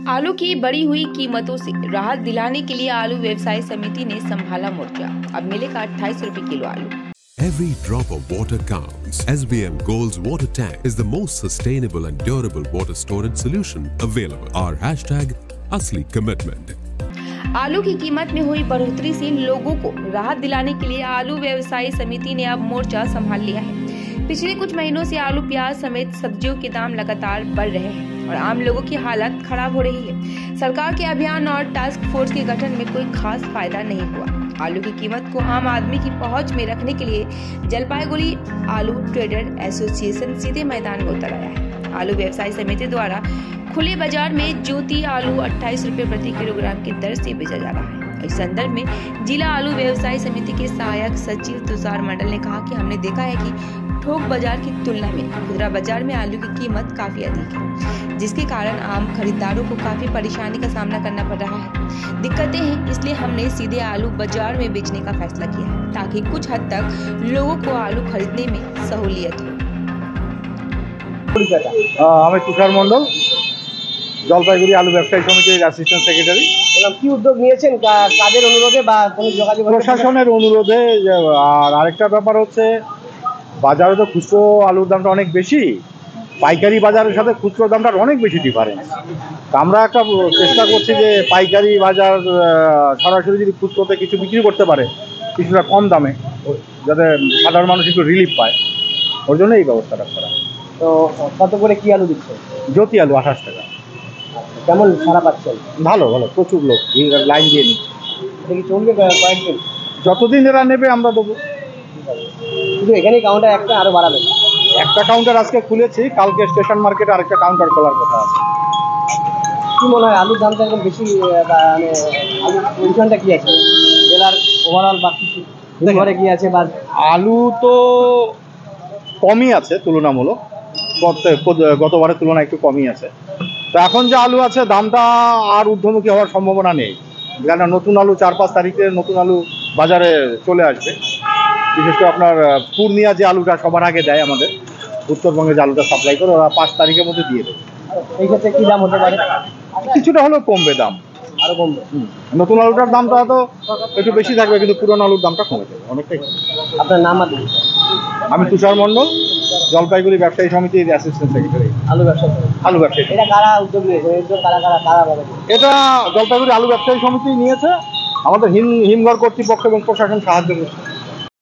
आलू की बढ़ी हुई कीमतों से राहत दिलाने के लिए आलू व्यवसाय समिति ने संभाला मोर्चा। अब मिलेगा 28 रुपए किलो आलू। Every drop of water counts. SBM Gold's water tank is the most sustainable and durable water storage solution available. Our hashtag असली commitment. आलू की कीमत में हुई बढ़ोतरी से लोगों को राहत दिलाने के लिए आलू व्यवसायी समिति ने अब मोर्चा संभाल लिया है। पिछले कुछ महीनों से आलू, प्याज समेत सब्जियों के दाम लगातार बढ़ रहे हैं और आम लोगों की हालत खराब हो रही है। सरकार के अभियान और टास्क फोर्स के गठन में कोई खास फायदा नहीं हुआ। आलू की कीमत को आम आदमी की पहुंच में रखने के लिए जलपाईगुड़ी आलू ट्रेडर एसोसिएशन सीधे मैदान में उतर आया है। आलू व्यवसाय समिति द्वारा खुले बाजार में ज्योति आलू 28 रुपए प्रति किलोग्राम की दर से बेचा जा रहा है। इस संदर्भ में जिला आलू व्यवसाय समिति के सहायक सचिव तुषार मंडल ने कहा कि हमने देखा है कि थोक बाजार की तुलना में खुदरा बाजार में आलू की कीमत काफी अधिक है, जिसके कारण आम खरीदारों को काफी परेशानी का सामना करना पड़ रहा है। दिक्कतें हैं, इसलिए हमने सीधे आलू बाजार में बेचने का फैसला किया है ताकि कुछ हद तक लोगों को आलू खरीदने में सहूलियत हो। আমি তুষার মন্ডল, জলপাইগুড়ি আলু ব্যবসায়ী সমিতির অ্যাসিস্ট্যান্ট সেক্রেটারি। কি উদ্যোগ নিয়েছেন, কাদের অনুরোধে বা কোনো যোগাযোগ? প্রশাসনের অনুরোধে। আর আরেকটা ব্যাপার হচ্ছে, বাজারে তো খুচরো আলুর দামটা অনেক বেশি, পাইকারি বাজারের সাথে খুচরো দামটার অনেক বেশি ডিফারেন্স। আমরা একটা চেষ্টা করছি যে পাইকারি বাজার সরাসরি যদি খুচরোতে কিছু বিক্রি করতে পারে কিছুটা কম দামে, যাতে সাধারণ মানুষ একটু রিলিফ পায়, ওর জন্য এই ব্যবস্থাটা করা। তো কত করে কি আলু দিচ্ছে? জ্যোতি আলু 28 টাকা। কেমন সারা পাচ্ছেন? ভালো ভালো, প্রচুর লোক লাইন দিয়ে নিচ্ছে। এটা কি চলবে কয়েকদিন? যতদিন এরা নেবে আমরা দেবো। শুধু এখানেই কাউন্টার একটা আরো বাড়াবেন? একটা কাউন্টার আজকে খুলেছি, কালকে স্টেশন মার্কেটে আরেকটা কাউন্টার খোলার কথা আছে। কি মনে হয় আলুর দামটা এখন বেশি, মানে আলুর পজিশনটা কি আছে জেলার ওভারঅল বা কিছু ঘরে কি আছে? বা আলু তো কমই আছে তুলনামূলক, গতবারের তুলনায় একটু কমই আছে। তো এখন যে আলু আছে দামটা আর ঊর্ধ্বমুখী হওয়ার সম্ভাবনা নেই, কেন নতুন আলু 4-5 তারিখে নতুন আলু বাজারে চলে আসবে। বিশেষ করে আপনার পূর্ণিয়া যে আলুটা সবার আগে দেয় আমাদের উত্তরবঙ্গে, যে আলুটা সাপ্লাই করে, ওরা 5 তারিখের মধ্যে দিয়ে দেবে। এই ক্ষেত্রে কি দাম হতে পারে? কিছুটা হলেও কমবে, দাম আরো কমবে। নতুন আলুটার দামটা হয়তো একটু বেশি থাকবে, কিন্তু পুরনো আলুর দামটা কমে যাবে অনেকটাই। আপনার নাম? আমি তুষার মন্ডল, জলপাইগুড়ি ব্যবসায়ী সমিতির অ্যাসিস্ট্যান্ট সেক্রেটারি। আলু ব্যবসায়ী। আলু ব্যবসায়ী। এটা কারা উদ্যোগ নিয়েছে? কারা বলে? এটা জলপাইগুড়ি আলু ব্যবসায়ী সমিতি নিয়েছে, আমাদের হিমঘর কর্তৃপক্ষ এবং প্রশাসন সাহায্য করছে।